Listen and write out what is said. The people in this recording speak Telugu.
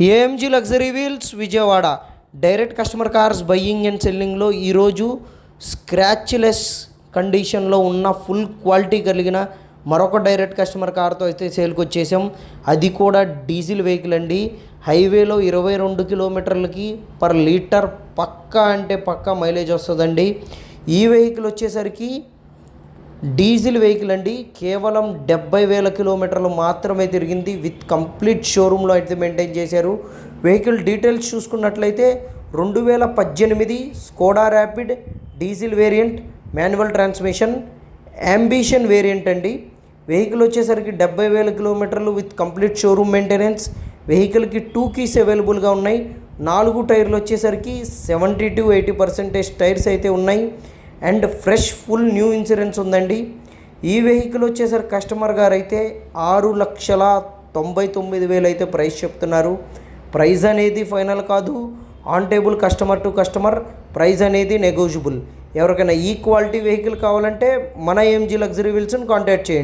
AMG luxury wheels Vijayawada direct customer cars buying and సెల్లింగ్లో ఈరోజు స్క్రాచ్లెస్ కండిషన్లో ఉన్న ఫుల్ క్వాలిటీ కలిగిన మరొక డైరెక్ట్ కస్టమర్ కార్తో అయితే సేల్కి వచ్చేసాం. అది కూడా డీజిల్ వెహికల్ అండి. హైవేలో 22 కిలోమీటర్లకి పర్ లీటర్ పక్కా అంటే పక్కా మైలేజ్ వస్తుందండి. ఈ వెహికల్ వచ్చేసరికి డీజిల్ వెహికల్ అండి. కేవలం 70,000 కిలోమీటర్లు మాత్రమే తిరిగింది. విత్ కంప్లీట్ షోరూంలో అయితే మెయింటైన్ చేశారు. వెహికల్ డీటెయిల్స్ చూసుకున్నట్లయితే 2018 Skoda rapid diesel variant, manual transmission, ambition variant అండి. వెహికల్ వచ్చేసరికి 70,000 కిలోమీటర్లు విత్ కంప్లీట్ షోరూమ్ మెయింటెనెన్స్. వెహికల్కి 2 కీస్ అవైలబుల్గా ఉన్నాయి. 4 టైర్లు వచ్చేసరికి 70 to 80% టైర్స్ అయితే ఉన్నాయి. And fresh full new insurance ఉందండి. ఈ వెహికల్ వచ్చేసరికి కస్టమర్ గారు అయితే 6,99,000 అయితే ప్రైస్ చెప్తున్నారు. ప్రైస్ అనేది ఫైనల్ కాదు, on table customer to customer price అనేది నెగోషియబుల్. ఎవరికైనా ఈ క్వాలిటీ వెహికల్ కావాలంటే మన ఏఎంజీ లగ్జరీ వీల్స్ని కాంటాక్ట్ చేయండి.